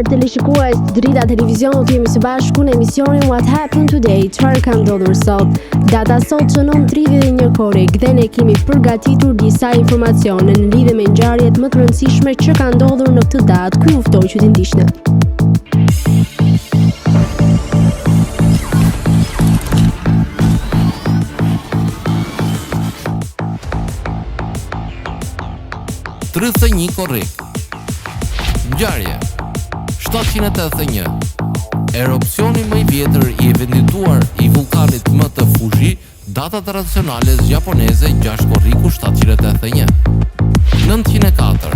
nderuar teleshikues të drita televizionit, jemi së bashku në emisionin What Happened Today, çfarë ka ndodhur sot. Data sot shënon 31 korrik dhe ne kemi përgatitur disa informacione në lidhje me ngjarjet më të rëndësishme që kanë ndodhur në këtë datë. Ju ftoj që të ndiqni. Korrik. Ngjarje 781. Erupsioni më i vjetër i vendituar i vulkanit më të Fuji, data tradicionale japoneze 6 korriku 781. 904.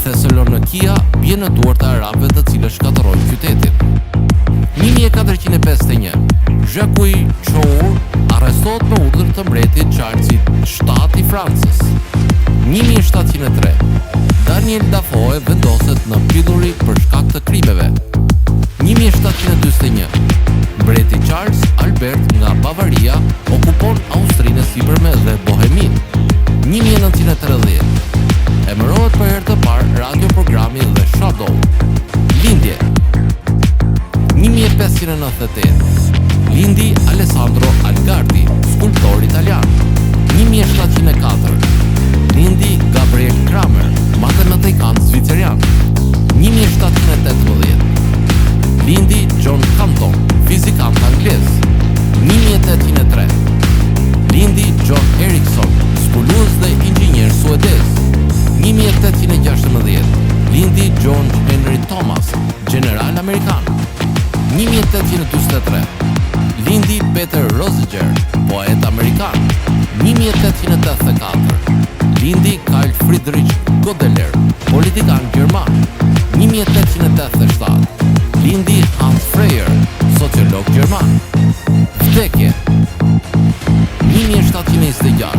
Thesalonikia bie në duart e arabëve të cilët shkatërrojnë qytetin. 1451. Jacques Chou arrestohet me urdhër të mbretit Charles VII i Francës. 1703. Daniel Defoe vendoset në pilluri për shkak të krimeve. 1741. Mbreti Charles Albert nga Bavaria okupon Austrinë e Sipërme dhe Bohemin. 1930. Emërohet për herë të parë radioprogrami The Shadow. Lindje 1598. Lindi Alessandro Algardi, skulptor italian. 1704. Lindi Gabriel Kramer, matematikan zvicerian. 1718. Lindi John Canton, fizikant anglez. 1803. Lindi John Ericsson, zbulues dhe inxhinier suedez. 1816. Lindi John Henry Thomas, general amerikan. 1843. Lindi Peter Rosiger, poet amerikan. 1884. Lindi Carl Friedrich Godeler, politikan gjerman. 1887. Lindi Hans Freyer, sociolog gjerman. Vdekje 1726.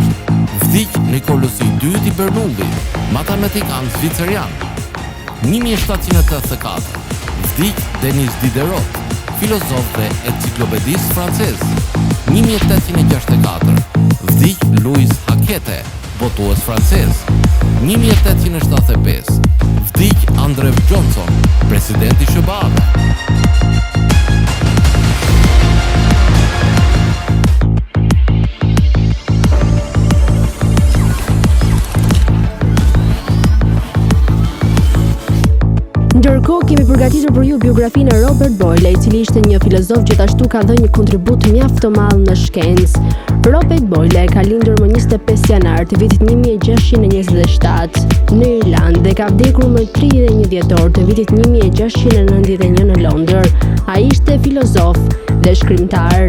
Vdik Nicolas II i Bernoulli, matematikan zvicerian. 1784. Vdik Denis Diderot, filozof dhe enciklopedist francez. 1864. Vdik Louis Hakete, botues francez. 1875. Vdik Andrew Johnson, presidenti i SBA-ve. Ndërkohë kemi përgatitur për ju biografinë e Robert Boyle, i cili ishte një filozof, gjithashtu ka dhënë një kontribut mjaft të madh në shkencë. Robert Boyle ka lindur më 25 janar të vitit 1627 në Irlandë dhe ka vdekur më 31 dhjetor të vitit 1691 në Londër. Ai ishte filozof dhe shkrimtar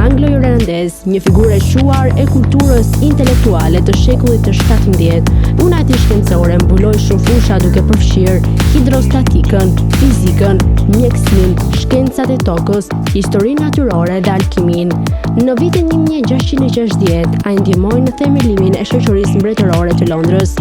anglo-irlandez, një figurë e shuar e kulturës intelektuale të shekullit të 17. Puna e tij shkencore mbuloi shumë fusha duke përfshirë hidrostatikën, fizikën, mjekësinë, shkencat e tokës, historinë natyrore dhe alkiminë. Në vitin 1660, ai ndihmoi në themellimin e shoqërisë mbretërore të Londrës.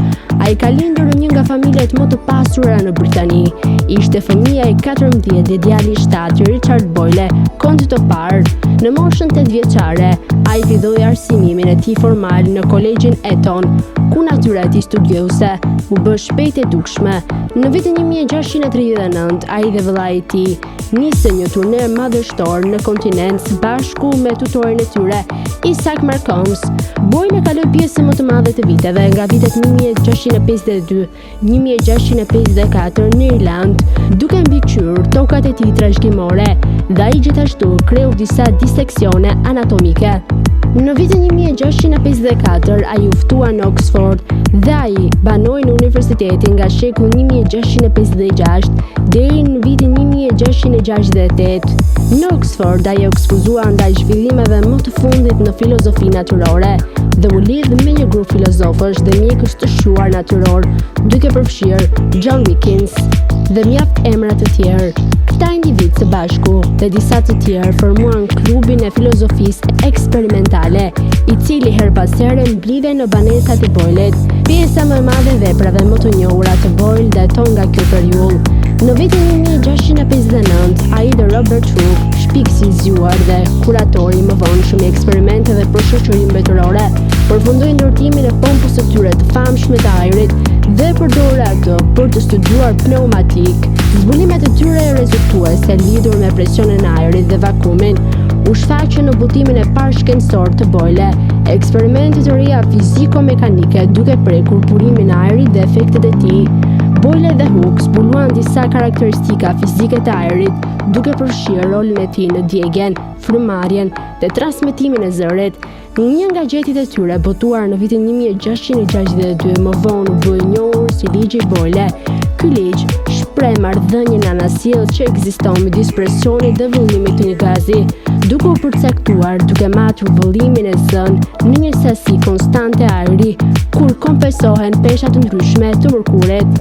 Ai ka lindur në një nga familjet më të pasura në Britani. Ishte fëmia i 14 dhe djali i 7 Richard Boyle, kont të parë. Në moshën 8 vjeçare, ai filloi arsimimin e tij formal në kolegjin Eton, ku natyra e tij studiuese u bë shpejt e dukshme. Në vitin 1639, ai dhe vëllai i tij nisën një turne madhështor në kontinent së bashku me tutorin e tyre, Isaac Marcombs. Boyle kaloi pjesë më të madhe të viteve, nga vitet 1652-1654 në Irlandë, duke mbikëqyrë tokat e tij trashëgimore, dhe ai gjithashtu kreu disa diseksione anatomike. Në vitin 1654, ai u ftua në Oxford dhe ai banoi në universitetin nga shekulli 1656 deri në vitin 1668. Në Oxford, ai ekspozua ndaj zhvillimeve më të fundit në filozofi natyrore dhe u lidh me një grup filozofësh dhe mjekësh të shuar natyror, duke përfshirë John Wilkins dhe mjaft emra të tjerë. Këta individ së bashku dhe disa të tjerë formuan klubin e filozofisë eksperimentale, i cili her pas here mblidhe në banesat e Boylet. Pjesa më e madhe e veprave më të njohura të Boyle daton nga ky periudhë. Në vitin 1659, ai dhe Robert Hooke, shpikësi i zgjuar dhe kuratori më vonshëm i eksperimenteve për shoqërinë mbretërore, përfundoi ndërtimin e pompës së tyre të famshme të ajrit dhe përdorë atë për të studiuar pneumatik. Zbulimet e tyre rezultuese lidhur me presionin e ajrit dhe vakumin u shfaqën në botimin e parë shkencor të Boyle, eksperimente të reja fiziko-mekanike duke prekur burimin e ajrit dhe efektet e tij. Boyle dhe Hooke zbuluan disa karakteristika fizike të ajrit, duke përfshirë rolin e tij në djegjen, frymëmarrjen dhe transmetimin e zërit. Një nga gjetjet e tyre botuar në vitin 1662 më vonë u bë i njohur si ligji Boyle. Ky ligj shpreh marrëdhënien anasjell që ekziston midis presionit dhe vëllimit të një gazi, duke u përcaktuar duke matur vëllimin e zënë në një sasi konstante ajri, kur kompensohen pesha të ndryshme të mërkurit.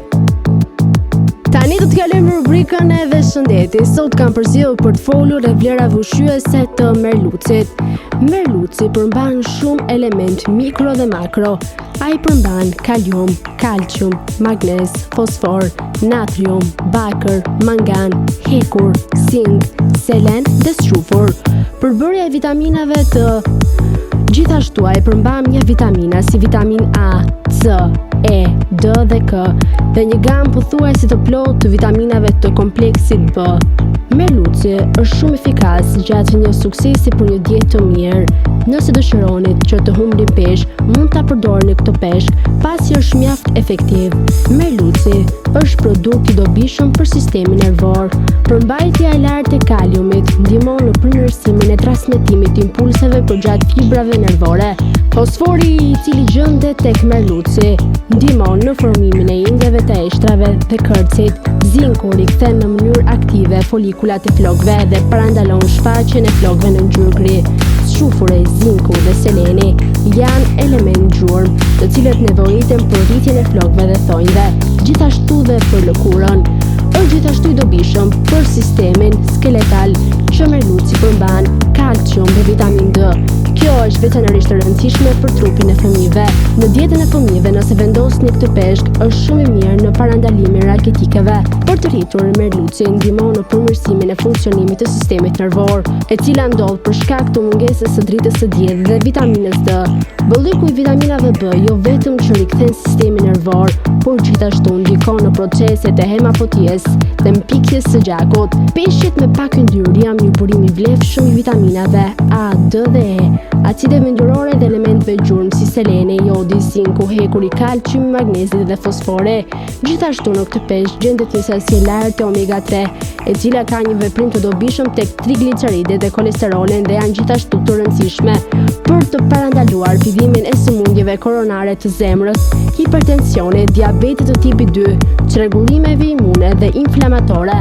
Tani do të kalojmë në rubrikën e shëndetit. Sot kam përzgjedhur për të folur e vlera ushqyese të merlucit. Merluci përmban shumë element mikro dhe makro. Ai përmban kalium, kalcium, magnez, fosfor, natrium, bakër, mangan, hekur, zink, selen dhe strufur. Përbërja e vitaminave të gjithashtu ai përmban një vitamina si vitamin A, C, E, D dhe K dhe një gamë pothuajse të plotë të vitaminave të kompleksit B. Merluci është shumë efikas gjatë një suksesi për një dietë të mirë. Nëse dëshironit që të humbni peshk, mund ta përdorni këtë peshk pasi është mjaft efektiv. Merluci është produkt i dobishëm për sistemin nervor. Përmbajtja e lartë e kaliumit ndihmon në përmirësimin e transmetimit të impulseve përgjatë fibrave nervore. Fosfori, i cili gjendet tek merluci, ndihmon në formimin e indjeve të eshtrave dhe kërcit. Zinku rikthen në mënyrë aktive folikulat e flokëve dhe parandalon shfaqjen e flokëve në ngjyrë gri. Strufuri, zinku dhe seleni janë element gjurmë, të cilët nevojiten për rritjen e flokëve dhe thonjve, gjithashtu dhe për lëkurën. Është gjithashtu i dobishëm për sistemin skeletal që merluci përmban kalcium dhe vitamin D. Kjo është veçanërisht e rëndësishme për trupin e fëmijëve. Në dietën e fëmijëve, nëse vendosni këtë peshk, është shumë i mirë në parandalimin e raketikave. Për të rritur, merluci ndihmon në përmirësimin e funksionimit të sistemit nervor, e cila ndodh për shkak të mungesës së dritës së diell dhe vitaminës D. Bolliku i vitaminave B jo vetëm që rikthen sistemin nervor, por gjithashtu ndikon në proceset e hemapoties dhe mpikjes së gjakut. Peshqit me pak yndyrë janë një burim i vlefshëm i vitaminave A, D dhe E, acideve yndyrore dhe elementeve gjurmë si seleni, jodi, zinku, hekuri, kalciumi, magnezi dhe fosfori. Gjithashtu në këtë peshk gjendet një sasi e lartë e omega 3, e cila ka një veprim të dobishëm tek trigliceridet dhe kolesterolin dhe janë gjithashtu të rëndësishme për të parandaluar fillimin e sëmundjeve koronare të zemrës, hipertensionit, diabetit të tipit 2, çrregullimeve imune dhe inflamatore.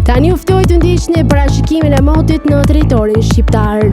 Tani u ftoj të ndiqni parashikimin e motit në territorin shqiptar.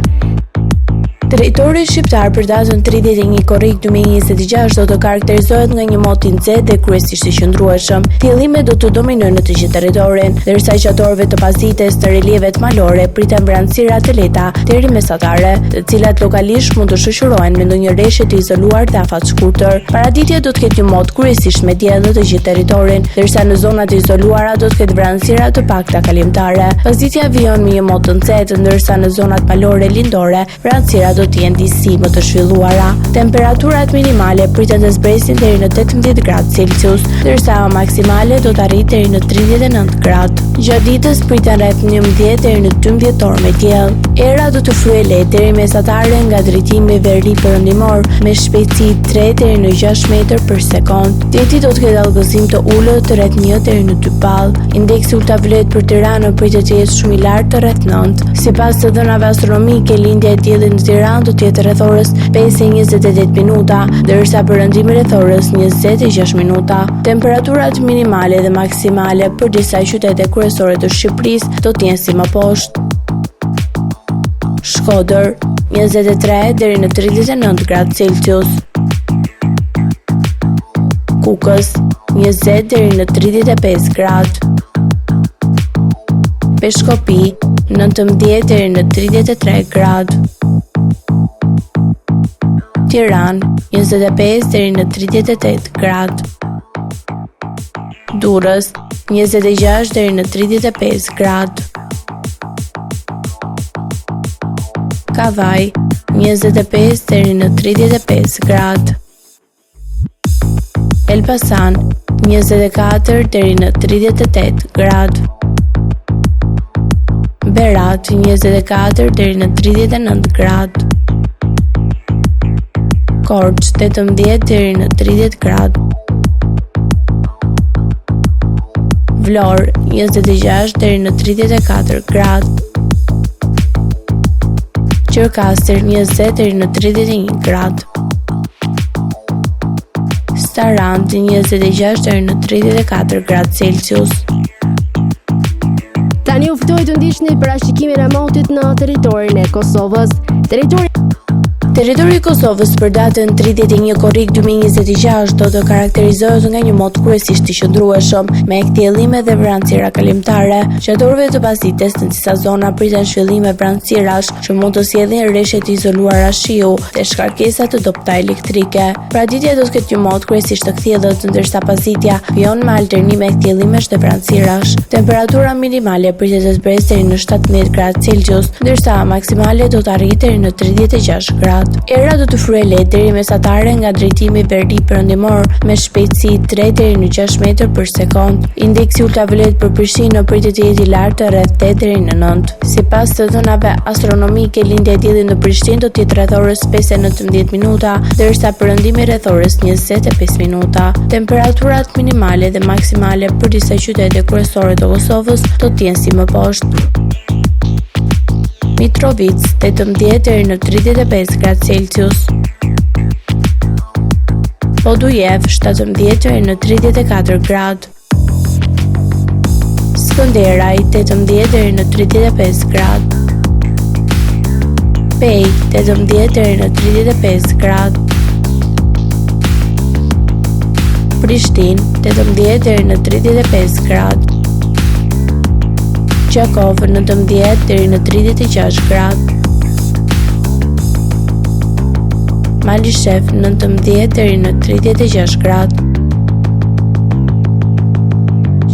Territori shqiptar për datën 31 korrik 2026 do të karakterizohet nga një mot i nxehtë dhe kryesisht i qëndrueshëm. Fillimet do të dominojnë në të gjithë territorin, ndërsa gjatorëve të pazites të relievet malore priten vranësira të lehta deri mesatare, të cilat lokalisht mund të shoqërohen me ndonjë rreshje të izoluar dhe afat shkurtër. Paraditja do të ketë një mot kryesisht me diell në të gjithë territorin, ndërsa në zonat e izoluara do të ketë vranësira të pakta kalimtare. Pazitja vijon me një mot të nxehtë, ndërsa në zonat malore lindore vranësira do të jenë disi më të zhvilluara. Temperaturat minimale priten të zbresin deri në 18 gradë Celsius, ndërsa maksimale do të arrijë deri në 39 gradë. Gjatë ditës priten rreth 11 deri në 12 orë me diell. Era do të fryejë lehtë deri mesatare nga drejtimi veri perëndimor me shpejtësi 3 deri në 6 metër për sekond. Deti do të ketë allgëzim të ulët të rreth 1 deri në 2 pallë. Indeksi ultraviolet për Tiranën pritet të jetë shumë i lartë të rreth 9. Sipas të dhënave astronomike, lindja e diellit në Tiranë do të jetë rreth orës 5:28 minuta, ndërsa perëndimi rreth orës 20:06 minuta. Temperaturat minimale dhe maksimale për disa qytete kryesore të Shqipërisë do të jenë si më poshtë. Shkodër 23 deri në 39 gradë Celsius. Kukës 20 deri në 35 gradë. Peshkopi 19 deri në 33 gradë. Tiranë 25 deri në 38 gradë. Durrës 26 deri në 35 gradë. Kavaj 25 deri në 35 gradë. Elbasan 24 deri në 38 gradë. Berat 24 deri në 39 gradë. Korç 18 deri në 30 gradë. Vlorë 26 deri në 34 gradë. Qërkastër 20 deri në 31 gradë. Starand 26 deri në 34 gradë Celsius. Tani u ftoj të ndiqni parashikimin e motit në territorin e Kosovës. Territori i Kosovës për datën 31 korrik 2026 do të karakterizohet nga një mot kryesisht i qëndrueshëm, me kthjellime dhe vranësira kalimtare. Gjatorëve të pasdites në disa zona priten shfillime vranësirash që mund të sjellin rreshtje të izoluara shiu dhe shkarkesa të dobta elektrike. Praditja do të ketë një mot kryesisht të kthjellët, ndërsa pasditja fijon me alternime kthjellimesh dhe vranësirash. Temperatura minimale pritet të zbresë deri në 17 gradë Celsius, ndërsa maksimale do të arrijë deri në 36 gradë. Era do të fryejë lehtë deri mesatare nga drejtimi veriut-perëndimor me shpejtësi 3 deri në 6 metër për sekond. Indeksi ultraviolet për Prishtinë pritet të jetë i lartë rreth 8 deri në 9. Sipas të dhënave astronomike, lindja e diellit në Prishtinë do të jetë rreth orës 5:19 minuta, ndërsa perëndimi rreth orës 25 minuta. Temperaturat minimale dhe maksimale për disa qytete kryesore të Kosovës do të jenë si më poshtë. Mitrovic 18 deri në 35 gradë Celsius. Podujev 17 deri në 34 gradë. Skënderaj 18 deri në 35 gradë. Pej 18 deri në 35 gradë. Prishtinë 18 deri në 35 gradë. Gjakov 19 deri në 36 gradë. Malishev 19 deri në 36 gradë.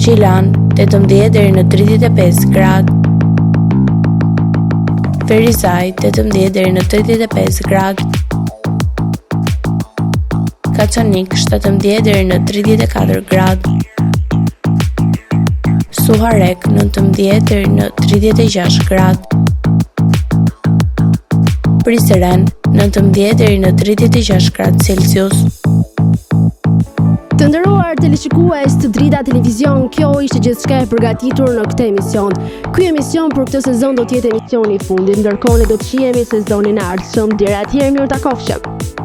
Qilan 18 deri në 35 gradë. Ferizaj 18 deri në 35 gradë. Kaçanik 17 deri në 34 gradë. Suharek 19 deri në 36 gradë. Prizren 19 deri në 36 gradë Celsius. Të nderuar teleshikues të Drita Televizion, kjo ishte gjithçka e përgatitur në këtë emision. Ky emision për këtë sezon do të jetë emisioni i fundit, ndërkohë ne do të shihemi sezonin e ardhshëm. Deri atëherë, mirë takofshëm.